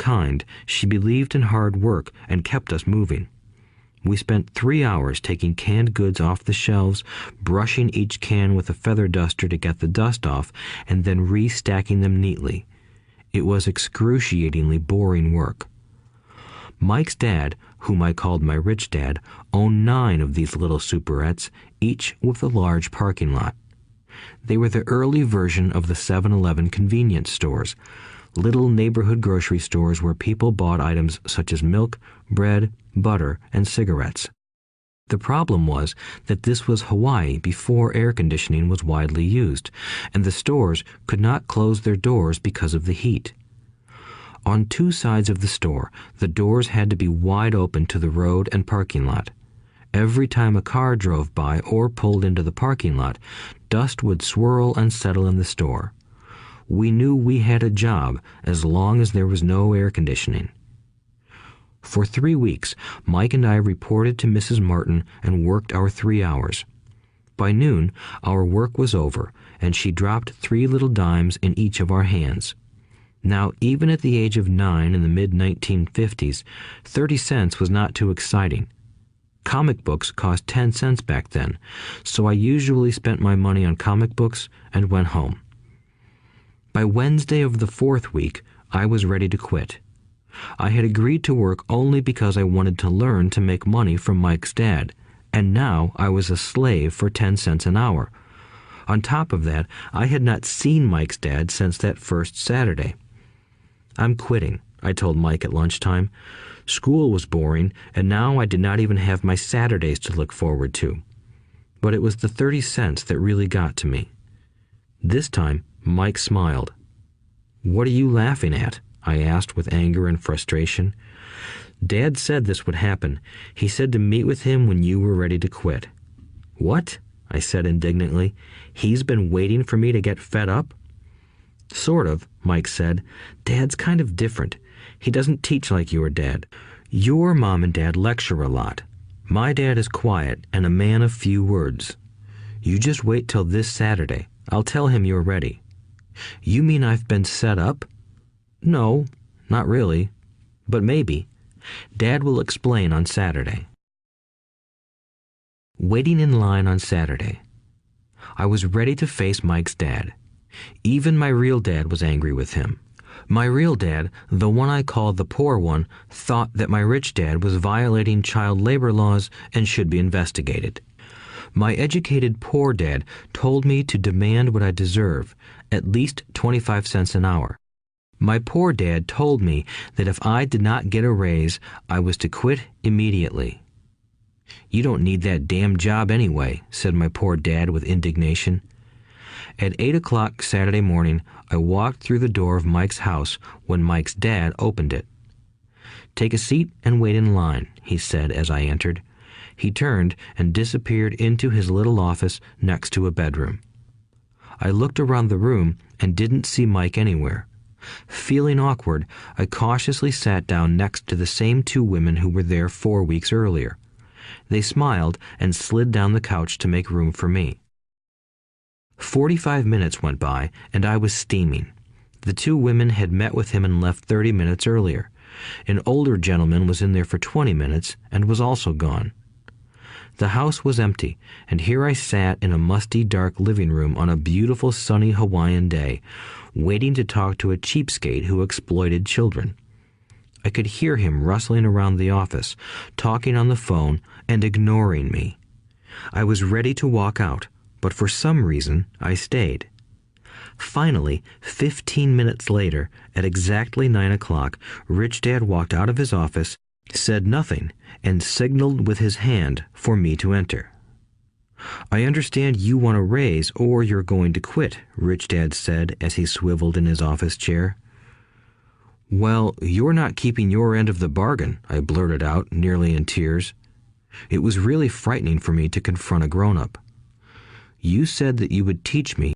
kind, she believed in hard work and kept us moving. We spent 3 hours taking canned goods off the shelves, brushing each can with a feather duster to get the dust off, and then restacking them neatly. It was excruciatingly boring work. Mike's dad, whom I called my rich dad, owned 9 of these little superettes, each with a large parking lot. They were the early version of the 7-Eleven convenience stores, little neighborhood grocery stores where people bought items such as milk, bread, butter, and cigarettes. The problem was that this was Hawaii before air conditioning was widely used, and the stores could not close their doors because of the heat. On 2 sides of the store, the doors had to be wide open to the road and parking lot. Every time a car drove by or pulled into the parking lot, dust would swirl and settle in the store. We knew we had a job as long as there was no air conditioning. For 3 weeks, Mike and I reported to Mrs. Martin and worked our 3 hours. By noon, our work was over, and she dropped 3 little dimes in each of our hands. Now, even at the age of 9 in the mid-1950s, 30 cents was not too exciting. Comic books cost 10 cents back then, so I usually spent my money on comic books and went home. By Wednesday of the 4th week, I was ready to quit. I had agreed to work only because I wanted to learn to make money from Mike's dad, and now I was a slave for 10 cents an hour. On top of that, I had not seen Mike's dad since that first Saturday. "I'm quitting," I told Mike at lunchtime. School was boring, and now I did not even have my Saturdays to look forward to. But it was the 30 cents that really got to me. This time, Mike smiled. "What are you laughing at?" I asked with anger and frustration. "Dad said this would happen. He said to meet with him when you were ready to quit." "What?" I said indignantly. "He's been waiting for me to get fed up?" "Sort of," Mike said. "Dad's kind of different. He doesn't teach like your dad. Your mom and dad lecture a lot. My dad is quiet and a man of few words. You just wait till this Saturday. I'll tell him you're ready." "You mean I've been set up?" "No, not really. But maybe. Dad will explain on Saturday." Waiting in line on Saturday. I was ready to face Mike's dad. Even my real dad was angry with him. My real dad, the one I called the poor one, thought that my rich dad was violating child labor laws and should be investigated. My educated poor dad told me to demand what I deserve, at least 25 cents an hour. My poor dad told me that if I did not get a raise, I was to quit immediately. "You don't need that damn job anyway," said my poor dad with indignation. At 8 o'clock Saturday morning, I walked through the door of Mike's house when Mike's dad opened it. "Take a seat and wait in line," he said as I entered. He turned and disappeared into his little office next to a bedroom. I looked around the room and didn't see Mike anywhere. Feeling awkward, I cautiously sat down next to the same 2 women who were there 4 weeks earlier. They smiled and slid down the couch to make room for me. 45 minutes went by, and I was steaming. The 2 women had met with him and left 30 minutes earlier. An older gentleman was in there for 20 minutes and was also gone. The house was empty, and here I sat in a musty, dark living room on a beautiful, sunny Hawaiian day, waiting to talk to a cheapskate who exploited children. I could hear him rustling around the office, talking on the phone, and ignoring me. I was ready to walk out, but for some reason I stayed. Finally, 15 minutes later, at exactly 9 o'clock, Rich Dad walked out of his office, said nothing, and signaled with his hand for me to enter. "I understand you want a raise or you're going to quit," Rich Dad said as he swiveled in his office chair. "Well, you're not keeping your end of the bargain," I blurted out, nearly in tears. It was really frightening for me to confront a grown-up. "You said that you would teach me